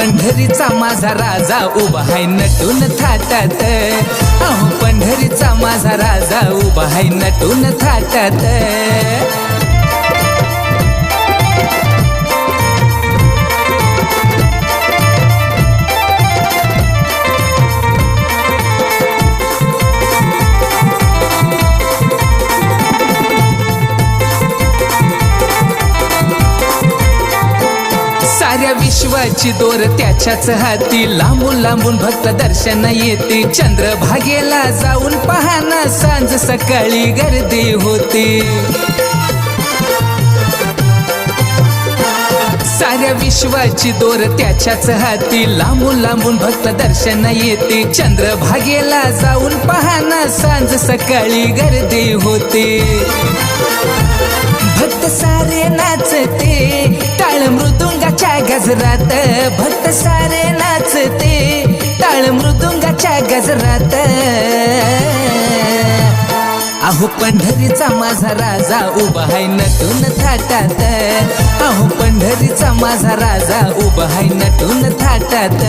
पंढरीचा माझा राजा उभा आहे नटून थाटात, अहो पंढरीचा माझा राजा उभा आहे नटून थाटात. साऱ्या विश्वाची दोर त्याच्याच हाती, लांबून लांबून भक्त दर्शन येते. चंद्रभागेला जाऊन पाहना सांज सकाळी गर्दी होते. साऱ्या विश्वाची दोर त्याच्याच हाती, लांबून लांबून भक्त दर्शन येते. चंद्रभागेला जाऊन पाहना सांज सकाळी गर्दी होते. भक्त सारे नाचते टाळ मृदुंगाच्या गजरात, भक्त सारे नाचते टाळ मृदुंगाच्या गजरात. अहो पंढरीचा माझा राजा उभा आहे नटून थाटात, अहो पंढरीचा माझा राजा उभा आहे नटून थाटात.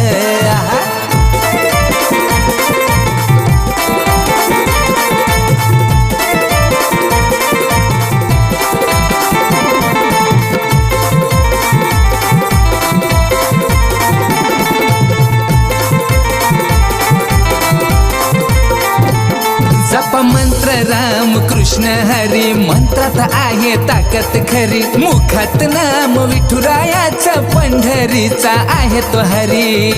जप मंत्र राम कृष्ण हरी, मंत्रात आहे ताकद खरी. मुखात नाम विठुरायाचा, पंढरीचा आहे तो हरी.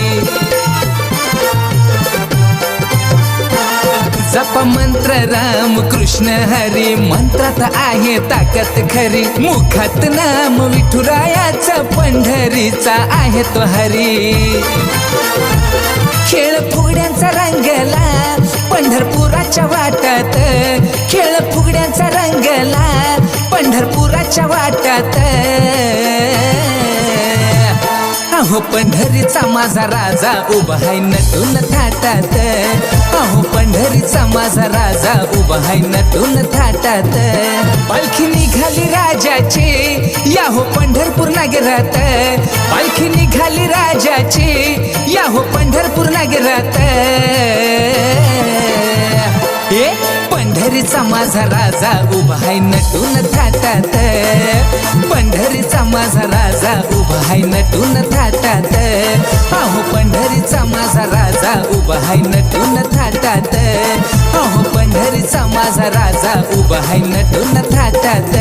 जप मंत्र राम कृष्ण हरी, मंत्रात आहे ताकद खरी. मुखात नाम विठुरायाचा, पंढरीचा आहे तो हरी. खेळ फुगड्यांचा रंगला पंढरपुराच्या वाटात, खेळ फुगड्यांचा रंगला पंढरपुराच्या वाटात. अहो पंढरीचा माझा राजा उभा आहे नटून थाटात, अहो पंढरीचा माझा राजा उभा आहे नटून थाटात. पालखी निघाली राजाची या हो पंढरपूर नगरात, पालखी निघाली राजाची या हो पंढरपूर नगरात. पंढरीचा माझा राजा उभा आहे नटून थाटात, पंढरीचा माझा राजा उभा आहे नटून थाटात. अहो पंढरीचा माझा राजा उभा आहे नटून थाटात, अहो पंढरीचा माझा राजा उभा आहे नटून थाटात.